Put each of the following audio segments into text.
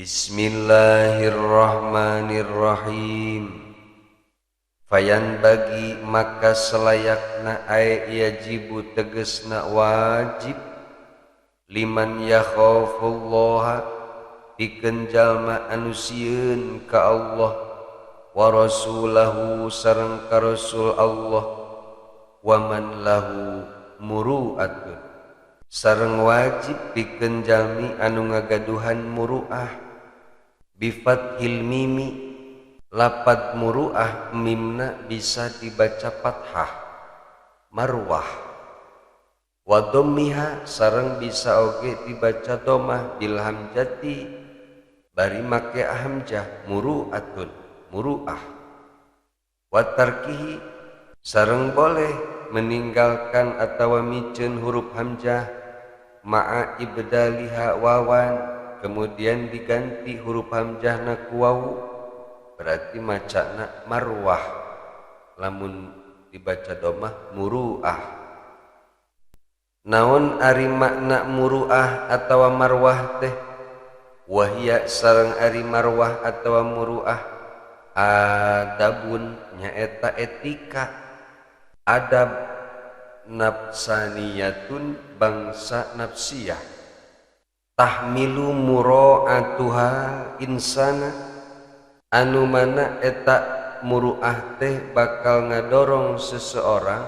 Bismillahirrahmanirrahim. Fayan bagi maka selayakna ay yajibu tegesna wajib liman yakhafullaha pikeun jalma anu sieun ka Allah wa rasulahu sareng ka rasul Allah wa man lahu muru'atun sareng wajib pikeun jalmi anu ngagaduhan muru'ah bifathil mimi. Lapad muru'ah mimna bisa dibaca fathah marwah wa dhammiha sareng bisa oge dibaca dhammah bil hamjati bari make hamzah muru'atun muru'ah wa tarkihi sareng boleh meninggalkan atawa miceun huruf hamzah ma'a ibdaliha wawan kemudian diganti huruf hamzahna ku waw berarti macana marwah, lamun dibaca dhammah muru'ah. Naon ari makna muru'ah atawa marwah teh? Wahia sareng ari marwah atawa muru'ah adabun nyaeta etika, adab nafsaniyatun bangsa nafsiyah, tahmilu mura'atuha insana anu mana eta muru'ah teh bakal ngadorong seseorang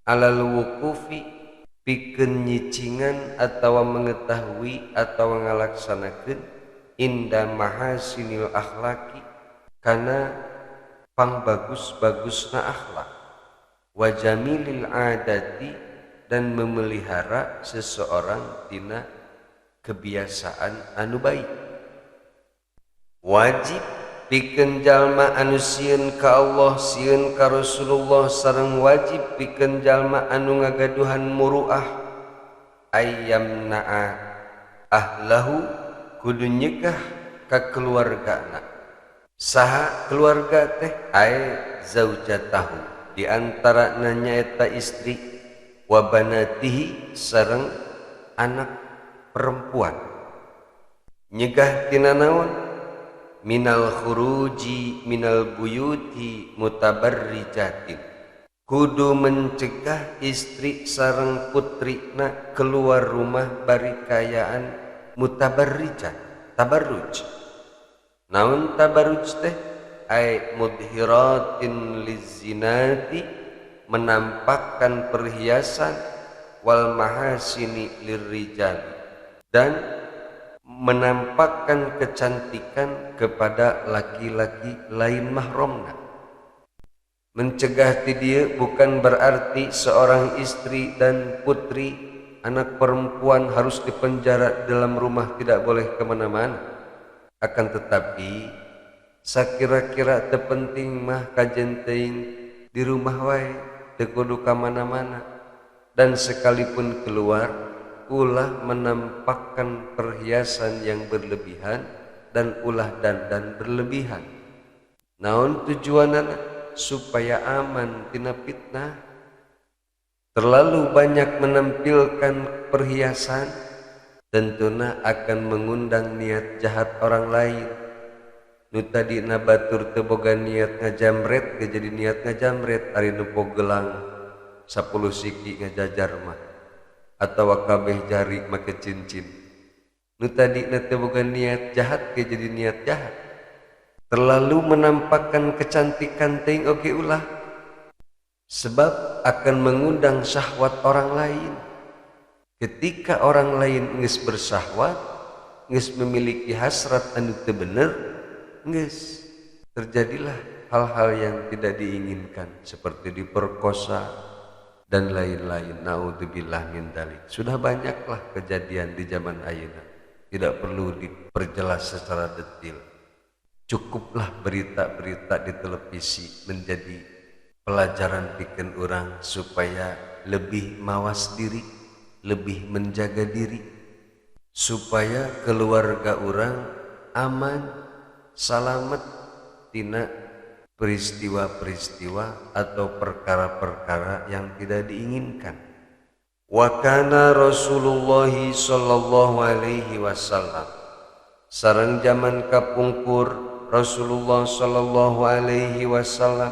alal wukufi pikeun nyicingan atawa mengetahui atawa ngalaksanakeun inda mahasinil akhlaki kana pangbagus-bagusna akhlak wa jamilil adati dan memelihara seseorang tina kebiasaan anu baik. Wajib pikeun jalma anu sieun ka Allah sieun ka Rasulullah sareng wajib pikeun jalma anu ngagaduhan muru'ah ayyamna'a ahlahu kudu nyegah ka keluargana. Saha keluarga teh? Ay zaujatahu di antara nyaeta istri wa banatihi sareng anak perempuan. Nyegah tina naon? Minal khuruji minal buyuti mutabarrijatin kudu mencegah istri sareng putrina keluar rumah bari kayaan mutabarrijat tabarruj. Naon tabarruj teh? Ay mudhiratin lizinati menampakkan perhiasan wal mahasini lirrijal dan menampakkan kecantikan kepada laki-laki lain mahramna. Mencegah ti dieu bukan berarti seorang istri dan putri anak perempuan harus dipenjara dalam rumah tidak boleh kemana-mana. Akan tetapi sakira-kira teu penting mah kajen teuing di rumah wae teu kudu ka mana-mana dan sekalipun keluar ulah menampakkan perhiasan yang berlebihan dan ulah dandan berlebihan. Naon tujuanana? Supaya aman tina fitnah. Terlalu banyak menampilkan perhiasan tentuna akan mengundang niat jahat orang lain. Nu tadina batur teu boga niat ngajamret ge jadi niat ngajamret, ari nu gelang 10 siki ngajajar mah atau kabeh jari make cincin. Nu tadi teu boga niat jahat ke jadi niat jahat. Terlalu menampakkan kecantikan teuing oge ulah, sebab akan mengundang syahwat orang lain. Ketika orang lain geus bersyahwat, geus memiliki hasrat anu teu bener, geus terjadilah hal-hal yang tidak diinginkan seperti diperkosa dan lain-lain. Naudzubillah min dzalik. Sudah banyaklah kejadian di zaman ayeuna. Tidak perlu diperjelas secara detail. Cukuplah berita-berita di televisi menjadi pelajaran pikeun urang supaya lebih mawas diri, lebih menjaga diri, supaya keluarga urang aman, salamet tina peristiwa-peristiwa atau perkara-perkara yang tidak diinginkan. Wa kana Rasulullah sallallahu alaihi wasallam sareng zaman kapungkur Rasulullah sallallahu alaihi wasallam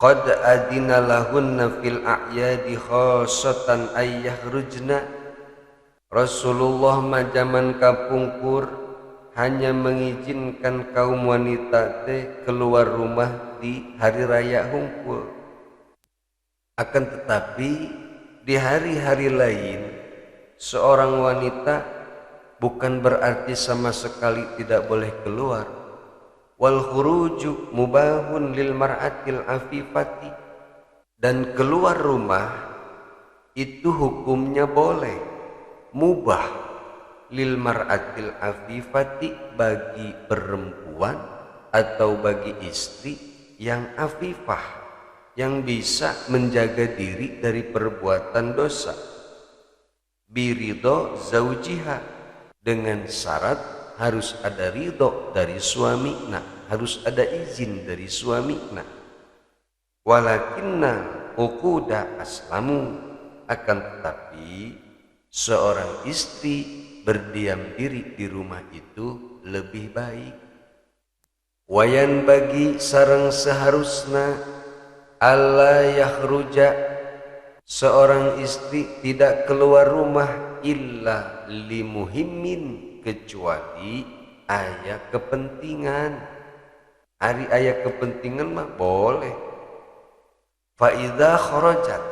qad adina lahunna fil a'yadi khassatan ayyakhrujna. Rasulullah mah zaman kapungkur hanya mengizinkan kaum wanita teh keluar rumah di hari raya hungkul. Akan tetapi di hari-hari lain seorang wanita bukan berarti sama sekali tidak boleh keluar. Wal khuruju mubahun lil mar'atil afifati, dan keluar rumah itu hukumnya boleh, mubah lil mar'atil afifati, bagi perempuan atau bagi istri yang afifah, yang bisa menjaga diri dari perbuatan dosa. Biridho zaujiha, dengan syarat harus ada ridho dari suaminya, harus ada izin dari suaminya. Walakinna uquda aslamu, akan tetapi seorang istri berdiam diri di rumah itu lebih baik. Wayan bagi sareng seharusna alla yakhruja, seorang istri tidak keluar rumah illa limuhimmin, kecuali aya kepentingan. Ari aya kepentingan mah boleh. Fa idza kharajat,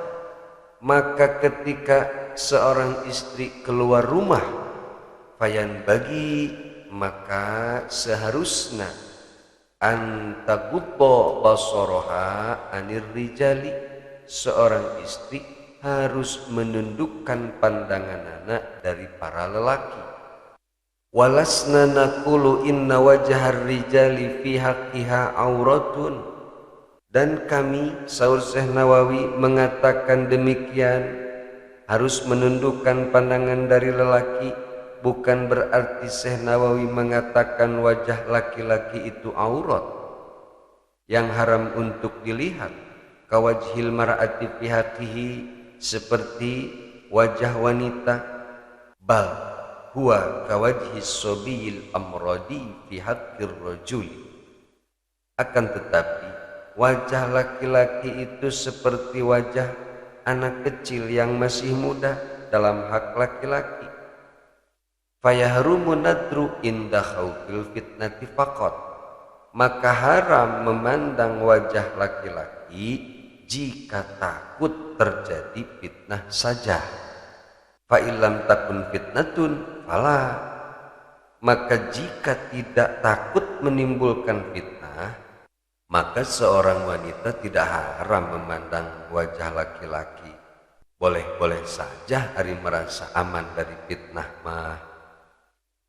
maka ketika seorang istri keluar rumah, fayan bagi, maka seharusnya antagubbo basoroha anir rijali, seorang istri harus menundukkan pandangan anak dari para lelaki. Walasna naqulu inna wajhar rijali fi haqqiha auratun, dan kami, saur Syekh Nawawi, mengatakan demikian, harus menundukkan pandangan dari lelaki, bukan berarti Syekh Nawawi mengatakan wajah laki-laki itu aurat yang haram untuk dilihat. Kawajhil mar'ati fi haqqihi, seperti wajah wanita. Bal huwa kawajhis sobiyil amradi fi haqqir rajuli, akan tetapi wajah laki-laki itu seperti wajah anak kecil yang masih muda dalam hak laki-laki. Fayahrumu nadru inda khawfil fitnati faqat, maka haram memandang wajah laki-laki jika takut terjadi fitnah saja. Fa illam takun fitnatun fala, maka jika tidak takut menimbulkan fitnah, maka seorang wanita tidak haram memandang wajah laki-laki. Boleh-boleh saja hari merasa aman dari fitnah mah.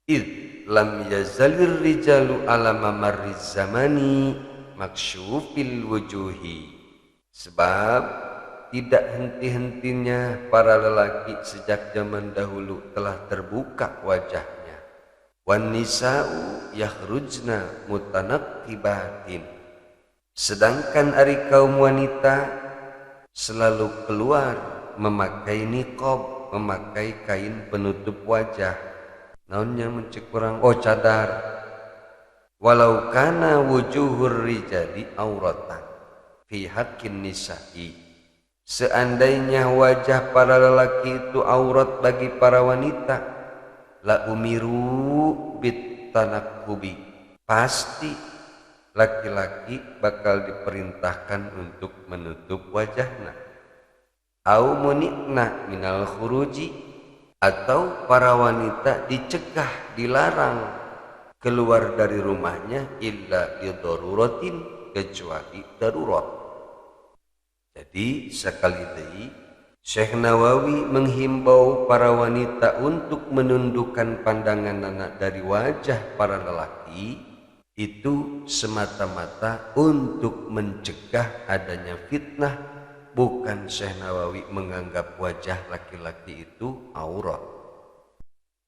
Id lam yazalir rijalu ala mamarriz zamani maksyufil wujuhi, sebab tidak henti-hentinya para lelaki sejak zaman dahulu telah terbuka wajahnya. Wan nisa'u yakhrujna mutanaqqibatin, sedangkan ari kaum wanita selalu keluar memakai niqab, memakai kain penutup wajah. Naonnya mencek kurang, oh cadar. Walau kana wujuhur rijali auratan fi haqqin nisa'i, seandainya wajah para lelaki itu aurat bagi para wanita, la umiru bit tanakkubi, pasti laki-laki bakal diperintahkan untuk menutup wajahnya. Au munikna minal khuruji, atau para wanita dicegah, dilarang keluar dari rumahnya illa lidaruratin, kecuali darurat. Jadi sekali lagi Syekh Nawawi menghimbau para wanita untuk menundukkan pandangan anak dari wajah para lelaki, itu semata-mata untuk mencegah adanya fitnah, bukan Syekh Nawawi menganggap wajah laki-laki itu aurat.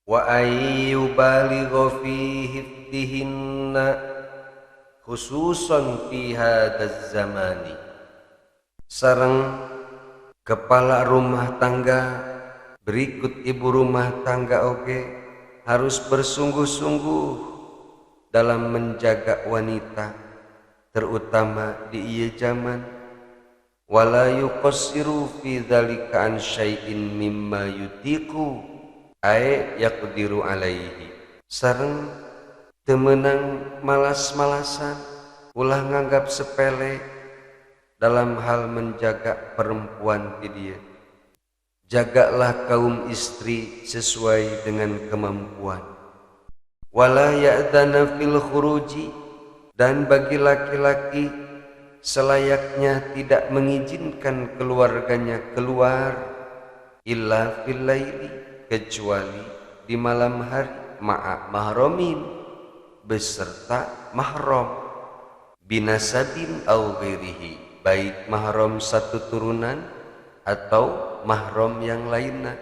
Wa ayyubaligha fi hifdihinna khususan fi hadzal zamani, sareng kepala rumah tangga berikut ibu rumah tangga oge harus bersungguh-sungguh dalam menjaga wanita, terutama di ieu zaman. Wala yuqassiru fi dzalika an syai'in mimma yutiqu ay yaqdiru alaihi. Sareng teu meunang malas-malasan ulah nganggap sepele dalam hal menjaga perempuan di dia. Jagalah kaum istri sesuai dengan kemampuan. Wala ya'dana fil khuruji, dan bagi laki-laki selayaknya tidak mengizinkan keluarganya keluar illa fil laili, kecuali di malam hari, ma'a mahramin, beserta mahram, binasabin au ghairihi, baik mahram satu turunan atau mahram yang lainnya,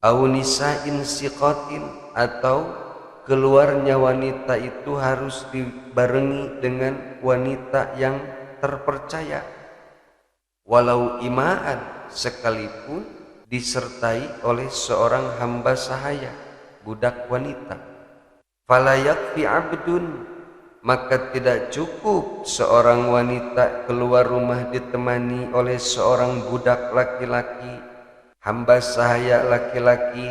au nisa'in siqatin, atau keluarnya wanita itu harus dibarengi dengan wanita yang terpercaya, walau imaan, sekalipun disertai oleh seorang hamba sahaya, budak wanita. Fala yakfi abdun, maka tidak cukup seorang wanita keluar rumah ditemani oleh seorang budak laki-laki, hamba sahaya laki-laki,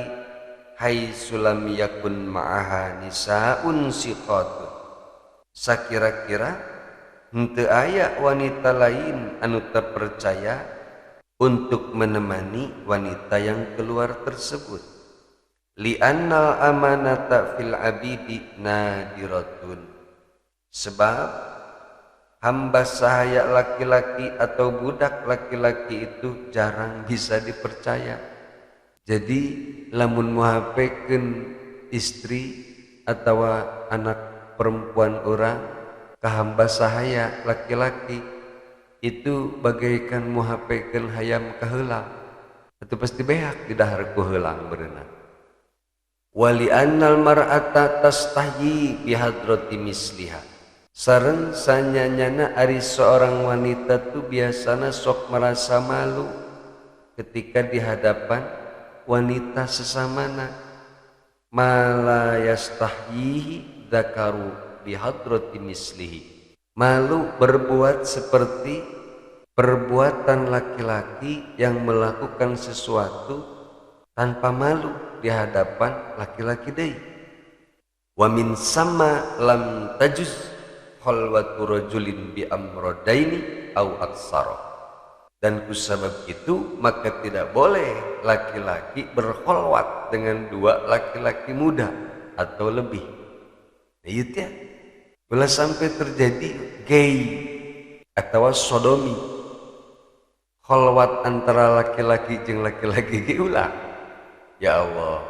haitsu lam yakun ma'aha nisaun siqatun, sakira-kira henteu aya wanita lain anu terpercaya untuk menemani wanita yang keluar tersebut. Li'annal amanata fil abidi nadiratun, sebab hamba sahaya laki-laki atau budak laki-laki itu jarang bisa dipercaya. Jadi lamun muhapekeun istri atau anak perempuan orang ke hamba sahaya laki-laki, itu bagaikan muhapekeun hayam ka heulang, itu pasti beak di dahar ku heulang berenang. Wali annal mar'ata tastahyi bihadrati misliha, sareng sanyanyana ari seorang wanita tu biasana sok merasa malu ketika di hadapan wanita sesamana. Mala yastahyihi dzakaru bihadrati mislihi, malu berbuat seperti perbuatan laki-laki yang melakukan sesuatu tanpa malu di hadapan laki-laki deui. Wa min sama lam tajuz khalwatu rajulin bi amradaini au aksara, dan kusabab itu maka tidak boleh laki-laki berkholwat dengan dua laki-laki muda atau lebih. Ieu teh bila sampai terjadi gay atau sodomi, kholwat antara laki-laki jeung laki-laki ge ulah. Ya Allah,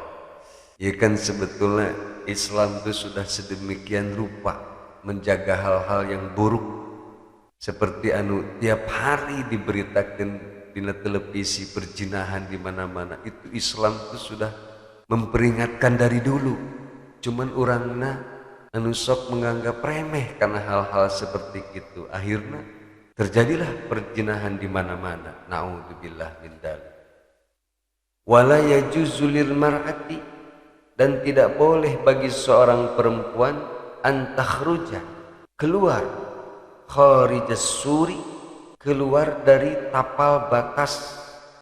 ya kan sebetulnya Islam itu sudah sedemikian rupa menjaga hal-hal yang buruk, seperti anu tiap hari diberitakan di televisi perjinahan di mana-mana. Itu Islam itu sudah memperingatkan dari dulu. Cuman orangna anu sok menganggap remeh karena hal-hal seperti itu. Akhirnya terjadilah perjinahan di mana-mana. Naudzubillah min dzalik. Wala yajuzu lil mar'ati, dan tidak boleh bagi seorang perempuan antakhruja, keluar, kharijas suri, keluar dari tapal batas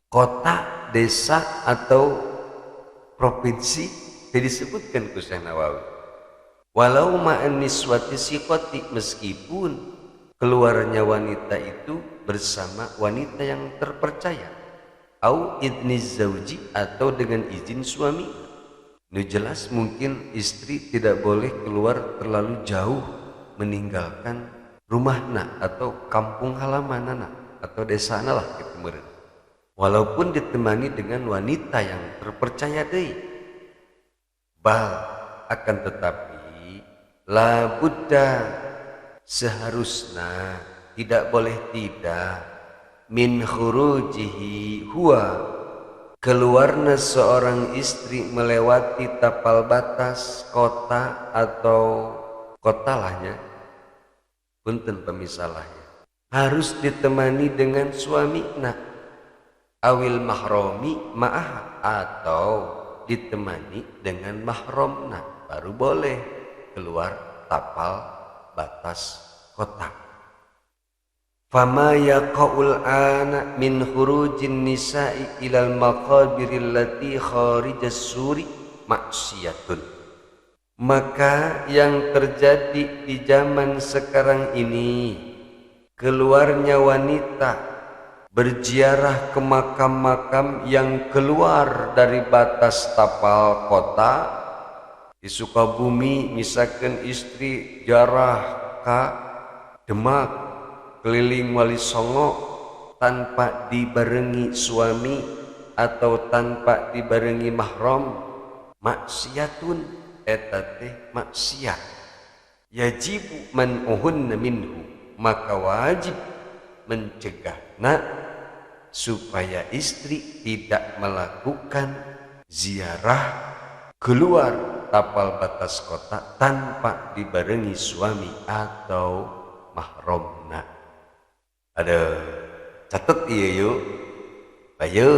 kota, desa atau provinsi yang disebutkan ku Syekh Nawawi. Walau ma'an niswati siqati, meskipun keluarnya wanita itu bersama wanita yang terpercaya, au idni zauji, atau dengan izin suami. Ini jelas mungkin istri tidak boleh keluar terlalu jauh meninggalkan rumahna atau kampung halamanana atau desana lah gitu meureun, walaupun ditemani dengan wanita yang terpercaya deui. Bal, akan tetapi la budda, seharusnya tidak boleh tidak, min khurujihi huwa, keluarnya seorang istri melewati tapal batas kota atau kota lahnya, punten pemisalahnya, harus ditemani dengan suami awil mahromi ma'ah, atau ditemani dengan mahramna, baru boleh keluar tapal batas kota. Fama yaqaul ana min khurujin nisa'i ilal maqabiril lati kharijas suri maksiyatun. Maka yang terjadi di zaman sekarang ini, keluarnya wanita berziarah ke makam-makam yang keluar dari batas tapal kota. Di Sukabumi misalkan istri ziarah ke Demak keliling Wali Songo tanpa dibarengi suami atau tanpa dibarengi mahram, maksiatun, eta teh maksiat. Yajibu man'uhunna minhu, maka wajib mencegahna supaya istri tidak melakukan ziarah keluar tapal batas kota tanpa dibarengi suami atau mahramna. Ada catat iya yuk, ayo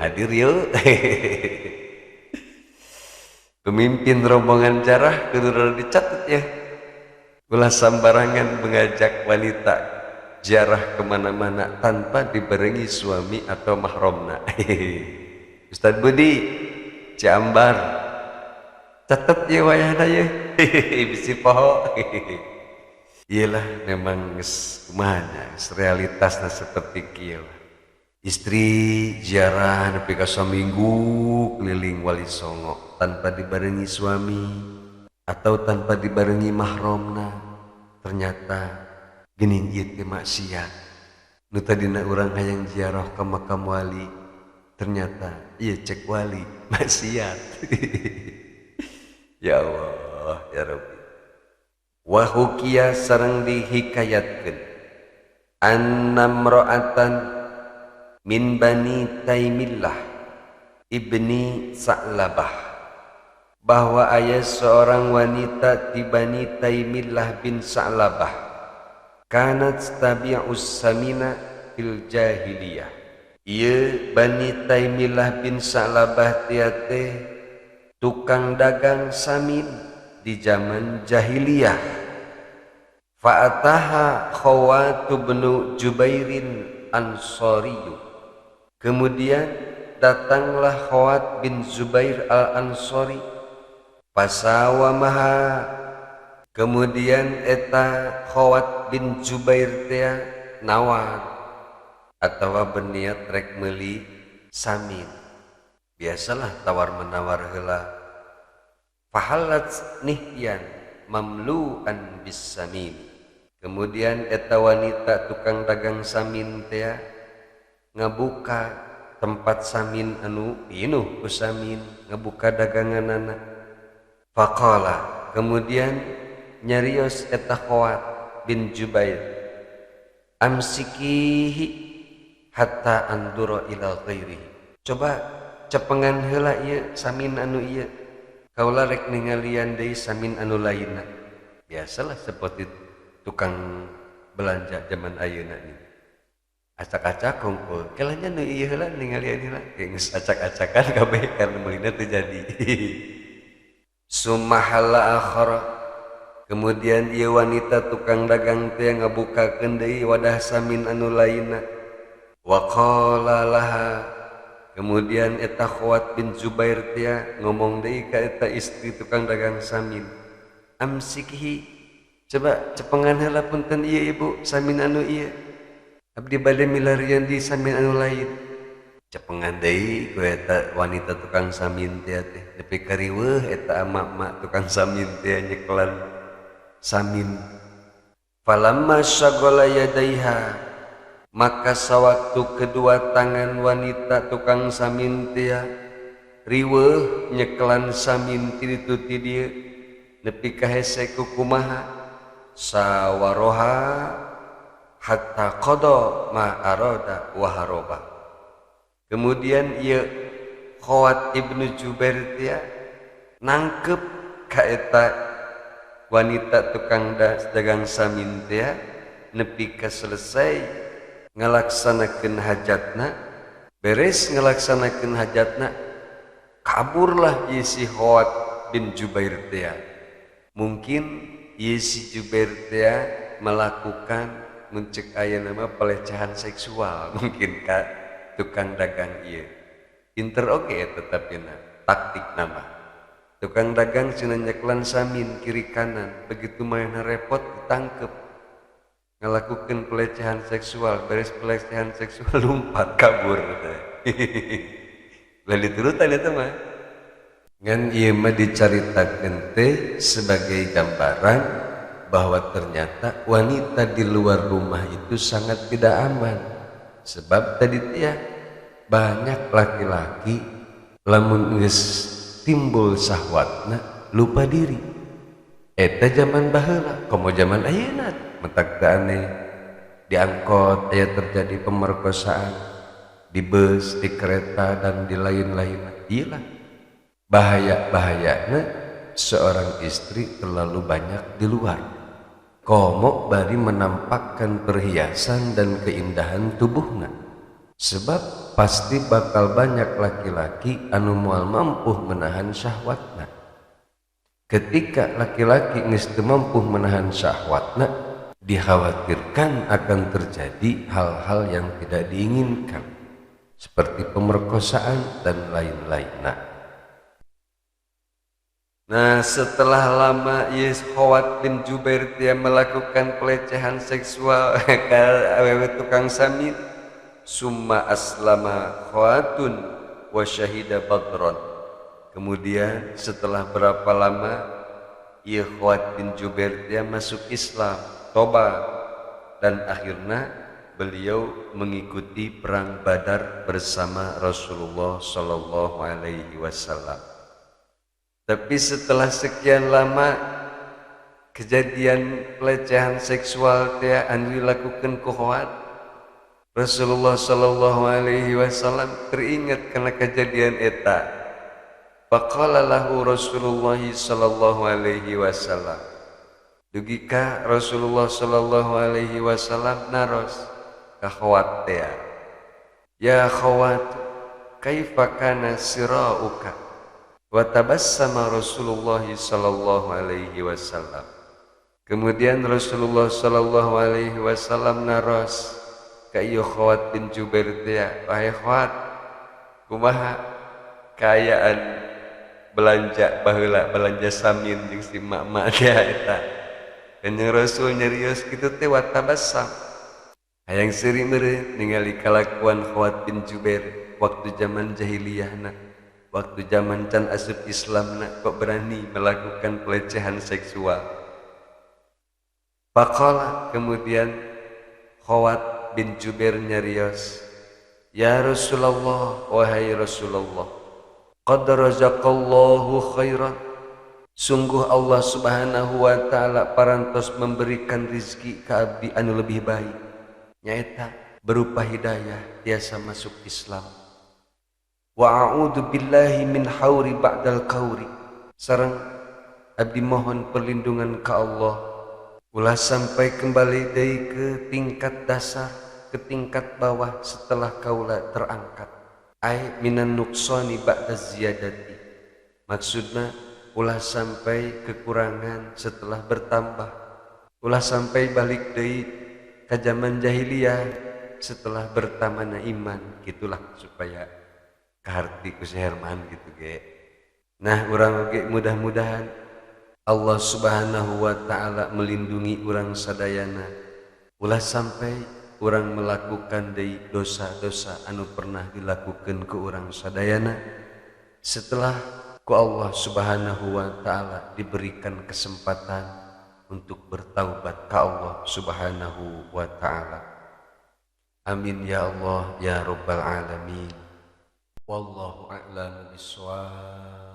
hadir yuk. Pemimpin rombongan jarah kudu dicatat ya. Ulah sembarangan mengajak wanita ziarah kemana-mana tanpa dibarengi suami atau mahramna. Ustaz Budi Ciambar, catat ya wayahna ya. Bisi poho. Iyalah memang kumanya realitasnya seperti kieu. Istri ziarah nepi ka saminggu keliling Wali Songo tanpa dibarengi suami atau tanpa dibarengi mahramna, ternyata geuning ieu teh maksiat. Nu tadina urang hayang ziarah ka makam wali, ternyata ieu cek wali maksiat. Ya Allah ya Rabbi. Wa hukiya sareng dihikayatkeun annamra'atan min bani Taimillah ibni Sa'labah, bahwa ayah seorang wanita di Bani Taimillah bin Sa'labah, kanat tabi'us samina fil jahiliyah. Ieu Bani Taimillah bin Sa'labah tiate tukang dagang samin di zaman jahiliyah. Fa'ataha Khawatu bnu Jubairin Ansoriyu. Kemudian datanglah Khawat bin Zubair al-Ansori. Pasawamaha, kemudian eta Khawat bin Zubair teh nawar atawa berniat rek meuli samin. Biasalah tawar menawar heula. Fahalat nihyan mamlu'an bis samin. Kemudian eta wanita tukang dagang samin teh ngabuka tempat samin anu pinuh ku samin, ngabuka daganganana. Faqala, kemudian nyarios eta Khawat bin Jubair, amsikihi hatta andura ila ghairihi. Coba cepengan heula ieu samin anu ieu, kaula rek ningalian deui samin anu lainna. Biasalah seperti tukang belanja zaman ayeuna nih. Acak-acak kumpul, kelanya nu ieu heula ningalian heula, geus acak-acakan kabeh karena meulina teu jadi. Summahala akhara, kemudian ieu wanita tukang dagang teh ngabukakeun deui wadah samin anu lainna. Wa qala laha, kemudian eta Khawat bin Zubair teh ngomong deui ka eta istri tukang dagang samin, amsikhi, coba cepengan heula punten ieu ibu samin anu ieu, abdi bade milarian di samin anu lain. Cepengan deui ku eta wanita tukang samin teh nepi ka riweuh eta emak-emak tukang samin teh nyekelan samin. Falamma syaghala yadaiha, maka sawaktu kedua tangan wanita tukang samin teh riweuh nyekelan samin ti ditu ti dieu nepi ka hese ku kumaha, sawaroha hatta qada ma arada wa haroba. Kemudian ieu Khawat ibnu Jubair teh nangkep ka eta wanita tukang dagang samin teh nepi ka selesai ngalaksanakeun hajatna. Beres ngalaksanakeun hajatna, kaburlah ieu si Khawat bin Jubair teh. Mungkin ieu si Jubair teh melakukan mencek aya nama pelecehan seksual mungkin ka tukang dagang ieu. Pinter oge tetapina taktik nama. Tukang dagang cenah nyeklan samin kiri kanan, begitu mainna repot ditangkep. Ngalakukeun pelecehan seksual, beres pelecehan seksual lumpat kabur teh. Lalu turutan eta mah. Ngan ieu mah dicaritakeun teh sebagai gambaran bahwa ternyata wanita di luar rumah itu sangat tidak aman. Sebab tadi teh banyak laki-laki lamun geus timbul syahwatna lupa diri. Eta zaman baheula, komo zaman ayeuna mentak teu aneh. Di angkot aya terjadi pemerkosaan, di bus, di kereta dan di lain-lain. Iyalah bahaya-bahayana seorang istri terlalu banyak di luar. Komo bari menampakkan perhiasan dan keindahan tubuhna. Sebab pasti bakal banyak laki-laki anu moal mampu menahan syahwatna. Ketika laki-laki geus teu mampu menahan syahwatna, dikhawatirkan akan terjadi hal-hal yang tidak diinginkan seperti pemerkosaan dan lain-lainnya. Nah, setelah lama Khawat bin Jubair dia melakukan pelecehan seksual ke awewe tukang samin, summa aslama Khawatun wa syahida badron. Kemudian setelah berapa lama Khawat bin Jubair dia masuk Islam, tobat, dan akhirnya beliau mengikuti perang Badar bersama Rasulullah Shallallahu Alaihi Wasallam. Tapi setelah sekian lama kejadian pelecehan seksual teh anu dilakukan ku Khawat, Rasulullah Shallallahu Alaihi Wasallam teringat karena kejadian eta. Faqala lahu Rasulullah Shallallahu Alaihi Wasallam, dugika Rasulullah Shallallahu Alaihi Wasallam naros ka Khawat teh, ya Khawat, kaifa kana sirauka? Wa tabassama Rasulullah sallallahu alaihi wasallam. Kemudian Rasulullah sallallahu alaihi wasallam naros ka ieu Khawat bin Jubair teh, wahai Khawat, kumaha kaayaan belanja baheula, belanja samin jeung si mak-mak teh eta. Kanjeng Rasul nyarios kitu teh wa tabassam. Hayang seuri meureun ningali kalakuan Khawat bin Jubair waktu zaman jahiliyahna. Waktu zaman can asup Islamna kok berani melakukan pelecehan seksual. Faqala, kemudian Khawat bin Jubair nyarios, ya Rasulullah, wahai Rasulullah, qad razaqallahu khairan, sungguh Allah subhanahu wa ta'ala parantos memberikan rizki ka abdi anu lebih baik, nyaeta berupa hidayah tiasa masuk Islam. Wa a'udzu billahi min hauri ba'dal qauri, sareng abdi mohon perlindungan ka Allah ulah sampai kembali deui ke tingkat dasar, ke tingkat bawah setelah kaula terangkat. Ai minan nuqsani ba'da ziyadati, maksudna ulah sampai kekurangan setelah bertambah, ulah sampai balik deui ka zaman jahiliyah setelah bertambahna iman, gitulah supaya kaharti ku si Herman gitu ge. Nah, urang ge mudah-mudahan Allah Subhanahu wa taala melindungi urang sadayana ulah sampai urang melakukan deui dosa-dosa anu pernah dilakukeun ku urang sadayana setelah ku Allah Subhanahu wa taala diberikan kesempatan untuk bertaubat ka Allah Subhanahu wa taala. Amin ya Allah ya rabbal alamin. Wallahu a'lamu bissawab.